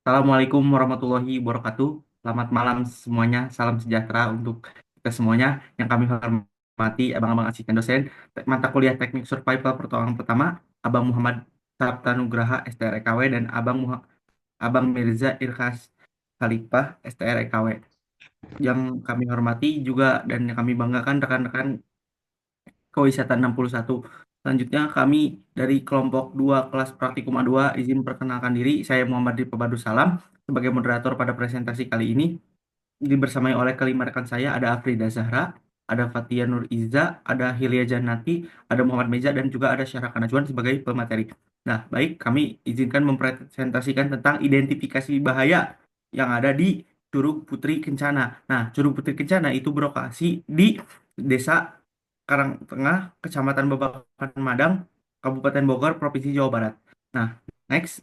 Assalamualaikum warahmatullahi wabarakatuh. Selamat malam semuanya. Salam sejahtera untuk kita semuanya. Yang kami hormati abang-abang asisten dosen mata kuliah Teknik Survival Pertolongan Pertama, Abang Muhammad Sabta Nugraha STREKW dan Abang Mirza Irkas Khalifah STREKW. Yang kami hormati juga dan yang kami banggakan rekan-rekan Kewisata 61. Selanjutnya kami dari kelompok 2 kelas praktikum A2 izin perkenalkan diri. Saya Muhammad Rifa Salam sebagai moderator pada presentasi kali ini. Dibersamai oleh kelima rekan saya ada Afrida Zahra, ada Fatia Nur Iza, ada Hilya Jannati, ada Muhammad Meza dan juga ada Syarah Kanajuan sebagai pemateri. Nah, baik, kami izinkan mempresentasikan tentang identifikasi bahaya yang ada di Curug Putri Kencana. Nah, Curug Putri Kencana itu berlokasi di Desa Karangtengah, Kecamatan Babakan Madang, Kabupaten Bogor, Provinsi Jawa Barat. Nah, next.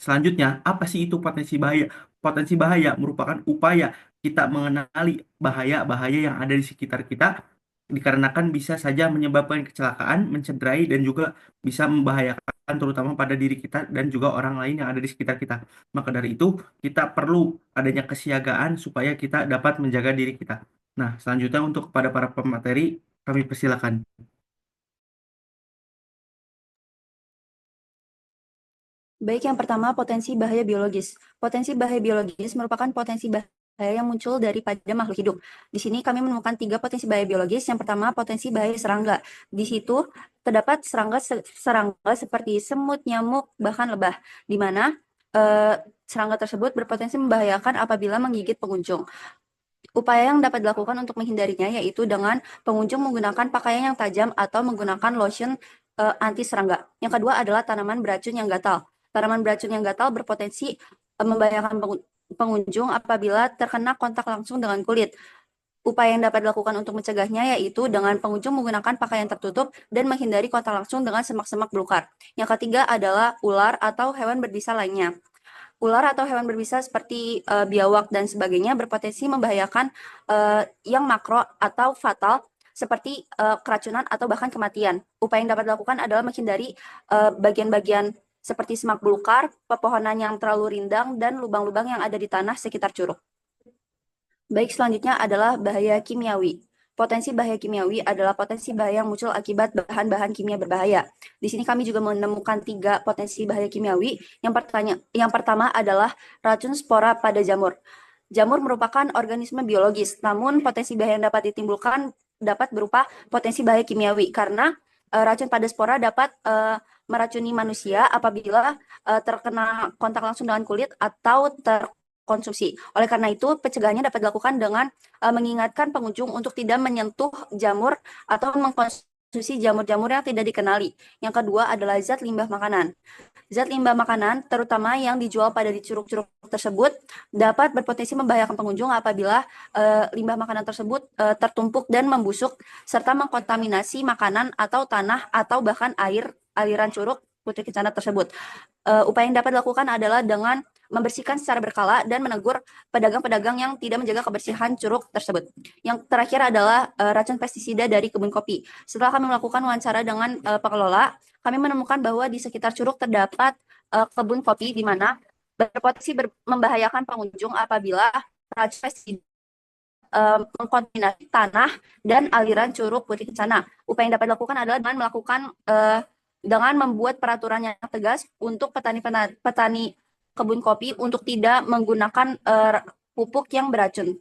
Selanjutnya, apa sih itu potensi bahaya? Potensi bahaya merupakan upaya kita mengenali bahaya-bahaya yang ada di sekitar kita, dikarenakan bisa saja menyebabkan kecelakaan, mencederai, dan juga bisa membahayakan terutama pada diri kita dan juga orang lain yang ada di sekitar kita. Maka dari itu, kita perlu adanya kesiagaan supaya kita dapat menjaga diri kita. Nah, selanjutnya untuk kepada para pemateri, kami persilakan. Baik, yang pertama potensi bahaya biologis. Potensi bahaya biologis merupakan potensi bahaya yang muncul pada makhluk hidup. Di sini kami menemukan 3 potensi bahaya biologis. Yang pertama, potensi bahaya serangga. Di situ terdapat serangga seperti semut, nyamuk, bahkan lebah, di mana serangga tersebut berpotensi membahayakan apabila menggigit pengunjung. Upaya yang dapat dilakukan untuk menghindarinya yaitu dengan pengunjung menggunakan pakaian yang tajam atau menggunakan lotion anti serangga. Yang kedua adalah tanaman beracun yang gatal. Tanaman beracun yang gatal berpotensi membahayakan pengunjung apabila terkena kontak langsung dengan kulit. Upaya yang dapat dilakukan untuk mencegahnya yaitu dengan pengunjung menggunakan pakaian tertutup dan menghindari kontak langsung dengan semak-semak belukar. Yang ketiga adalah ular atau hewan berbisa lainnya. Ular atau hewan berbisa seperti biawak dan sebagainya berpotensi membahayakan yang makro atau fatal seperti keracunan atau bahkan kematian. Upaya yang dapat dilakukan adalah menghindari bagian-bagian seperti semak belukar, pepohonan yang terlalu rindang, dan lubang-lubang yang ada di tanah sekitar curug. Baik, selanjutnya adalah bahaya kimiawi. Potensi bahaya kimiawi adalah potensi bahaya yang muncul akibat bahan-bahan kimia berbahaya. Di sini kami juga menemukan 3 potensi bahaya kimiawi. Yang pertama adalah racun spora pada jamur. Jamur merupakan organisme biologis, namun potensi bahaya yang dapat ditimbulkan dapat berupa potensi bahaya kimiawi karena racun pada spora dapat meracuni manusia apabila terkena kontak langsung dengan kulit atau konsumsi. Oleh karena itu, pencegahannya dapat dilakukan dengan mengingatkan pengunjung untuk tidak menyentuh jamur atau mengkonsumsi jamur-jamur yang tidak dikenali. Yang kedua adalah zat limbah makanan. Zat limbah makanan, terutama yang dijual pada di curug-curug tersebut, dapat berpotensi membahayakan pengunjung apabila limbah makanan tersebut tertumpuk dan membusuk, serta mengkontaminasi makanan atau tanah atau bahkan air aliran curug Putri Kencana tersebut. Upaya yang dapat dilakukan adalah dengan membersihkan secara berkala dan menegur pedagang-pedagang yang tidak menjaga kebersihan curug tersebut. Yang terakhir adalah racun pestisida dari kebun kopi. Setelah kami melakukan wawancara dengan pengelola, kami menemukan bahwa di sekitar curug terdapat kebun kopi di mana berpotensi membahayakan pengunjung apabila racun pestisida mengkontaminasi tanah dan aliran curug Putri Kencana. Upaya yang dapat dilakukan adalah dengan membuat peraturan yang tegas untuk petani kebun kopi untuk tidak menggunakan pupuk yang beracun.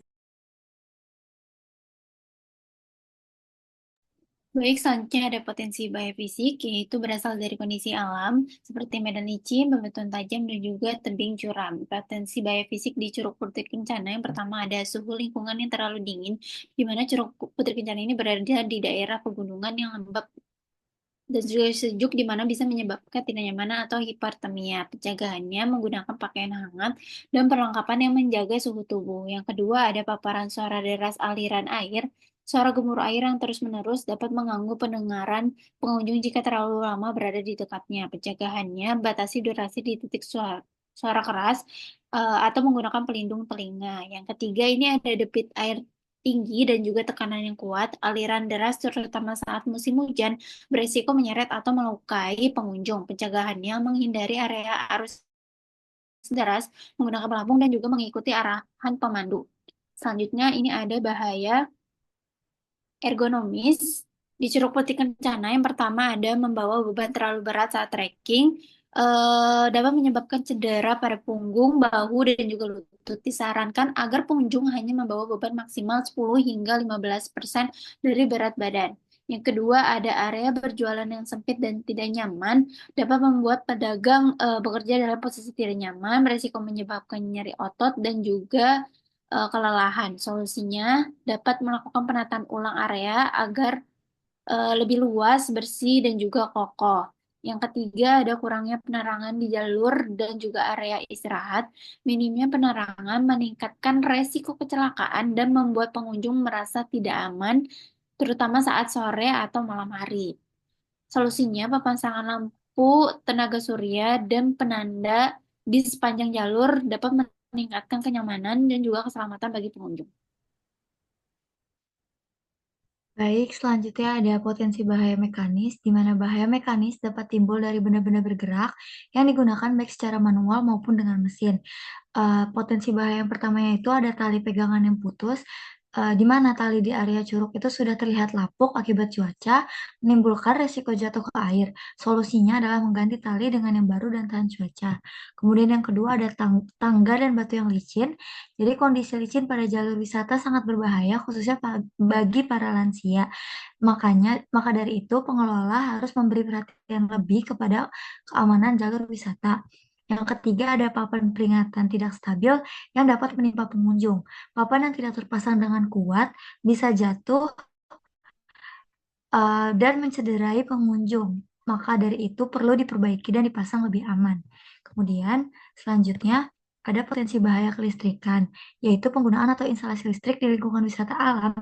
Baik, selanjutnya ada potensi bahaya fisik, yaitu berasal dari kondisi alam, seperti medan licin, bebatuan tajam, dan juga tebing curam. Potensi bahaya fisik di Curug Putri Kencana, yang pertama ada suhu lingkungan yang terlalu dingin, di mana Curug Putri Kencana ini berada di daerah pegunungan yang lembab dan juga sejuk, di mana bisa menyebabkan tidak nyamanan atau hipertermia. Pencegahannya menggunakan pakaian hangat dan perlengkapan yang menjaga suhu tubuh. Yang kedua, ada paparan suara deras aliran air. Suara gemuruh air yang terus-menerus dapat mengganggu pendengaran pengunjung jika terlalu lama berada di dekatnya. Pencegahannya, batasi durasi di titik suara keras atau menggunakan pelindung telinga. Yang ketiga, ini ada debit air tinggi dan juga tekanan yang kuat, aliran deras terutama saat musim hujan berisiko menyeret atau melukai pengunjung. Pencegahannya menghindari area arus deras menggunakan pelampung dan juga mengikuti arahan pemandu. Selanjutnya ini ada bahaya ergonomis di Curug Putih Kencana. Yang pertama ada membawa beban terlalu berat saat trekking, dapat menyebabkan cedera pada punggung, bahu, dan juga lutut. Disarankan agar pengunjung hanya membawa beban maksimal 10 hingga 15% dari berat badan. Yang kedua, ada area berjualan yang sempit dan tidak nyaman, dapat membuat pedagang bekerja dalam posisi tidak nyaman, beresiko menyebabkan nyeri otot dan juga kelelahan. Solusinya dapat melakukan penataan ulang area agar lebih luas, bersih, dan juga kokoh. Yang ketiga, ada kurangnya penerangan di jalur dan juga area istirahat. Minimnya penerangan meningkatkan resiko kecelakaan dan membuat pengunjung merasa tidak aman, terutama saat sore atau malam hari. Solusinya, pemasangan lampu tenaga surya dan penanda di sepanjang jalur dapat meningkatkan kenyamanan dan juga keselamatan bagi pengunjung. Baik, selanjutnya ada potensi bahaya mekanis, di mana bahaya mekanis dapat timbul dari benda-benda bergerak yang digunakan baik secara manual maupun dengan mesin. Potensi bahaya yang pertamanya itu ada tali pegangan yang putus, di mana tali di area curug itu sudah terlihat lapuk akibat cuaca, menimbulkan resiko jatuh ke air. Solusinya adalah mengganti tali dengan yang baru dan tahan cuaca. Kemudian yang kedua ada tangga dan batu yang licin. Jadi kondisi licin pada jalur wisata sangat berbahaya, khususnya bagi para lansia. Maka dari itu pengelola harus memberi perhatian lebih kepada keamanan jalur wisata. Yang ketiga ada papan peringatan tidak stabil yang dapat menimpa pengunjung. Papan yang tidak terpasang dengan kuat bisa jatuh dan mencederai pengunjung. Maka dari itu perlu diperbaiki dan dipasang lebih aman. Kemudian selanjutnya ada potensi bahaya kelistrikan, yaitu penggunaan atau instalasi listrik di lingkungan wisata alam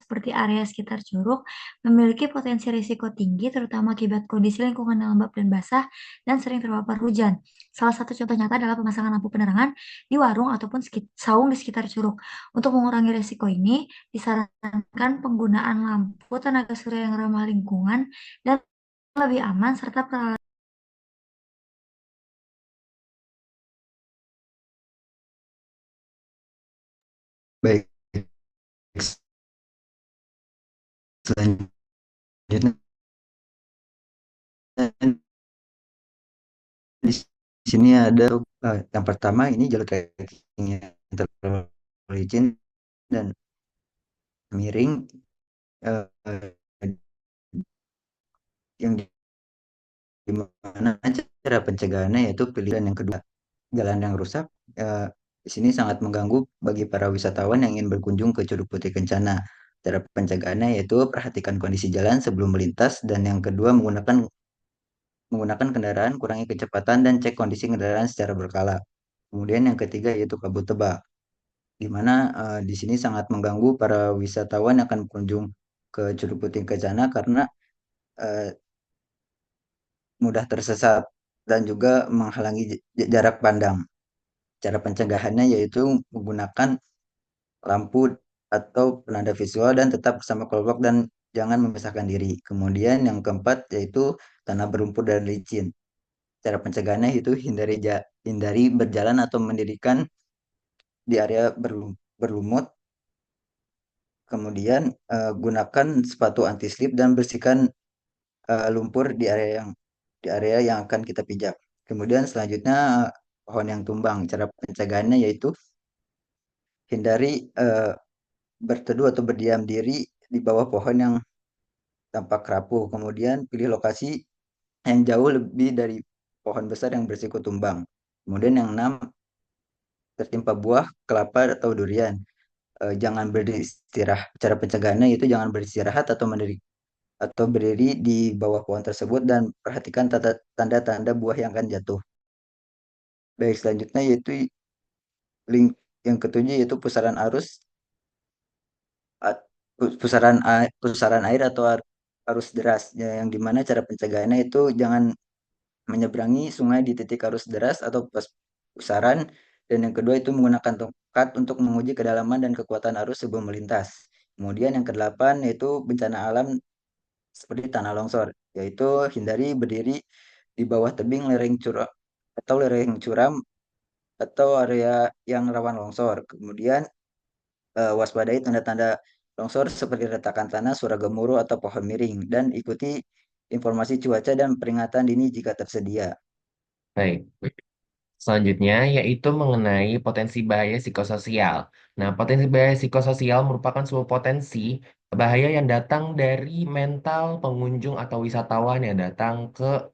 seperti area sekitar curug memiliki potensi risiko tinggi terutama akibat kondisi lingkungan yang lembab dan basah dan sering terpapar hujan. Salah satu contoh nyata adalah pemasangan lampu penerangan di warung ataupun saung di sekitar curug. Untuk mengurangi risiko ini, disarankan penggunaan lampu tenaga surya yang ramah lingkungan dan lebih aman serta peralatan. Baik, selanjutnya di sini ada yang pertama ini jalur trekking yang terlalu licin dan miring, eh, yang dimana cara pencegahannya yaitu pilihan yang kedua, jalan yang rusak. eh, di sini sangat mengganggu bagi para wisatawan yang ingin berkunjung ke Curug Putih Kencana. Cara pencegahannya yaitu perhatikan kondisi jalan sebelum melintas, dan yang kedua menggunakan kendaraan, kurangi kecepatan dan cek kondisi kendaraan secara berkala. Kemudian yang ketiga yaitu kabut tebal, di mana di sini sangat mengganggu para wisatawan yang akan berkunjung ke Curug Putih Kencana karena eh, mudah tersesat dan juga menghalangi jarak pandang. Cara pencegahannya yaitu menggunakan lampu atau penanda visual dan tetap bersama kelompok dan jangan memisahkan diri. Kemudian yang keempat yaitu tanah berlumpur dan licin. Cara pencegahannya itu hindari berjalan atau mendirikan di area berlumut. Kemudian gunakan sepatu anti slip dan bersihkan lumpur di area yang akan kita pijak. Kemudian selanjutnya pohon yang tumbang. Cara pencegahannya yaitu hindari berteduh atau berdiam diri di bawah pohon yang tampak rapuh. Kemudian pilih lokasi yang jauh lebih dari pohon besar yang berisiko tumbang. Kemudian yang enam, tertimpa buah, kelapa atau durian. Jangan beristirahat. Cara pencegahannya yaitu jangan beristirahat atau berdiri di bawah pohon tersebut dan perhatikan tanda-tanda buah yang akan jatuh. Baik, selanjutnya yaitu link yang ketujuh yaitu pusaran arus, pusaran air atau arus deras, ya, yang dimana cara pencegahannya itu jangan menyeberangi sungai di titik arus deras atau pas pusaran, dan yang kedua itu menggunakan tongkat untuk menguji kedalaman dan kekuatan arus sebelum melintas. Kemudian yang kedelapan yaitu bencana alam seperti tanah longsor, yaitu hindari berdiri di bawah tebing lereng curam atau lereng curam atau area yang rawan longsor. Kemudian waspadai tanda-tanda longsor seperti retakan tanah, suara gemuruh atau pohon miring, dan ikuti informasi cuaca dan peringatan dini jika tersedia. Baik. Selanjutnya yaitu mengenai potensi bahaya psikososial. Nah, potensi bahaya psikososial merupakan sebuah potensi bahaya yang datang dari mental pengunjung atau wisatawan yang datang ke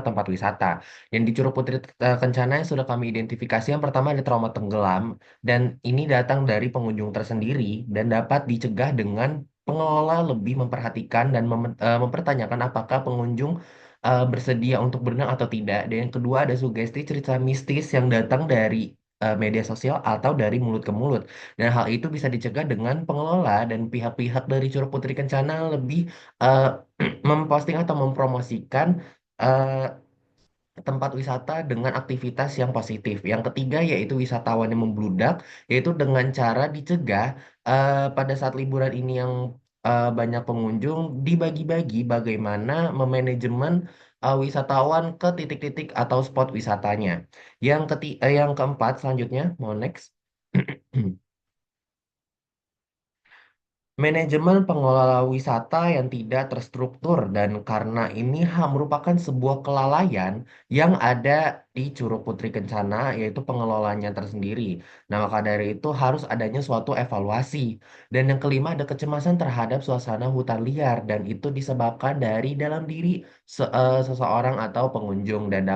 tempat wisata. Yang di Curug Putri Kencana yang sudah kami identifikasi, yang pertama ada trauma tenggelam, dan ini datang dari pengunjung tersendiri dan dapat dicegah dengan pengelola lebih memperhatikan dan mempertanyakan apakah pengunjung bersedia untuk berenang atau tidak. Dan yang kedua ada sugesti cerita mistis yang datang dari media sosial atau dari mulut ke mulut. Dan hal itu bisa dicegah dengan pengelola dan pihak-pihak dari Curug Putri Kencana lebih eh, memposting atau mempromosikan eh, tempat wisata dengan aktivitas yang positif. Yang ketiga yaitu wisatawan yang membludak, yaitu dengan cara dicegah pada saat liburan ini yang banyak pengunjung, dibagi-bagi bagaimana memanajemen wisatawan ke titik-titik atau spot wisatanya. Yang keempat selanjutnya, mau next. Manajemen pengelola wisata yang tidak terstruktur, dan karena ini merupakan sebuah kelalaian yang ada di Curug Putri Kencana, yaitu pengelolanya tersendiri. Nah, maka dari itu harus adanya suatu evaluasi. Dan yang kelima ada kecemasan terhadap suasana hutan liar, dan itu disebabkan dari dalam diri seseorang atau pengunjung, dan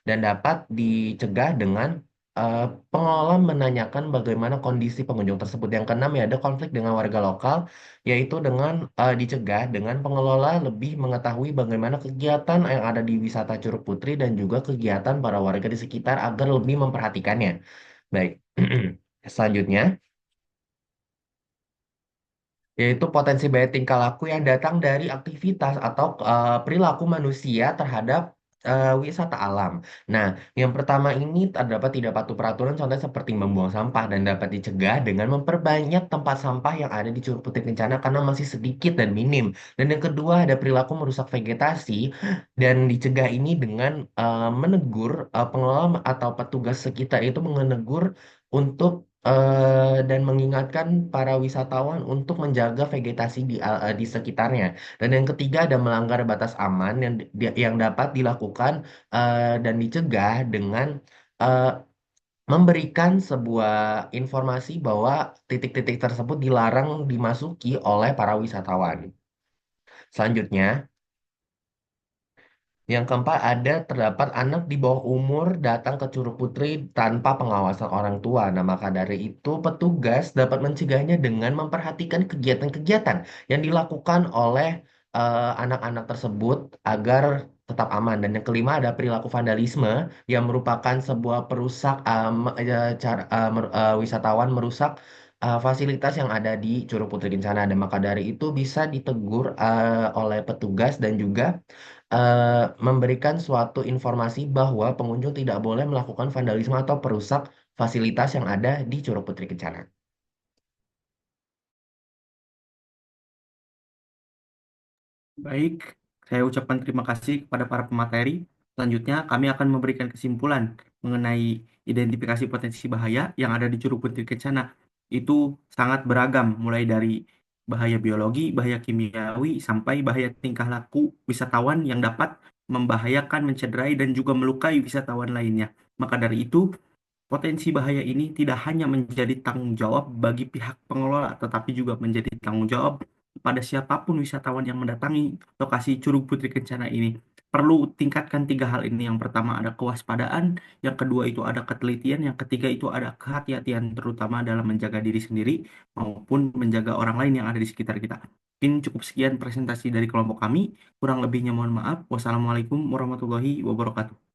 dapat dicegah dengan eh, pengelola menanyakan bagaimana kondisi pengunjung tersebut. Yang keenam ya ada konflik dengan warga lokal, yaitu dengan dicegah dengan pengelola lebih mengetahui bagaimana kegiatan yang ada di wisata Curug Putri dan juga kegiatan para warga di sekitar agar lebih memperhatikannya. Baik, selanjutnya yaitu potensi bahaya tingkah laku yang datang dari aktivitas atau perilaku manusia terhadap wisata alam. Nah, yang pertama ini terdapat tidak patuh peraturan, contohnya seperti membuang sampah, dan dapat dicegah dengan memperbanyak tempat sampah yang ada di Curug Putih Kencana karena masih sedikit dan minim. Dan yang kedua ada perilaku merusak vegetasi, dan dicegah ini dengan menegur pengelola atau petugas sekitar itu menegur untuk dan mengingatkan para wisatawan untuk menjaga vegetasi di sekitarnya. Dan yang ketiga ada melanggar batas aman yang dapat dilakukan dan dicegah dengan eh, memberikan sebuah informasi bahwa titik-titik tersebut dilarang dimasuki oleh para wisatawan. Selanjutnya, yang keempat ada terdapat anak di bawah umur datang ke Curug Putri tanpa pengawasan orang tua. Nah, maka dari itu petugas dapat mencegahnya dengan memperhatikan kegiatan-kegiatan yang dilakukan oleh anak-anak tersebut agar tetap aman. Dan yang kelima ada perilaku vandalisme yang merupakan sebuah perusak wisatawan merusak fasilitas yang ada di Curug Putri Kencana. Dan maka dari itu bisa ditegur oleh petugas dan juga memberikan suatu informasi bahwa pengunjung tidak boleh melakukan vandalisme atau perusak fasilitas yang ada di Curug Putri Kencana. Baik, saya ucapkan terima kasih kepada para pemateri. Selanjutnya, kami akan memberikan kesimpulan mengenai identifikasi potensi bahaya yang ada di Curug Putri Kencana. Itu sangat beragam, mulai dari bahaya biologi, bahaya kimiawi, sampai bahaya tingkah laku wisatawan yang dapat membahayakan, mencederai, dan juga melukai wisatawan lainnya. Maka dari itu, potensi bahaya ini tidak hanya menjadi tanggung jawab bagi pihak pengelola, tetapi juga menjadi tanggung jawab pada siapapun wisatawan yang mendatangi lokasi Curug Putri Kencana ini. Perlu tingkatkan tiga hal ini. Yang pertama ada kewaspadaan, yang kedua itu ada ketelitian, yang ketiga itu ada kehati-hatian, terutama dalam menjaga diri sendiri maupun menjaga orang lain yang ada di sekitar kita. Mungkin cukup sekian presentasi dari kelompok kami. Kurang lebihnya mohon maaf. Wassalamualaikum warahmatullahi wabarakatuh.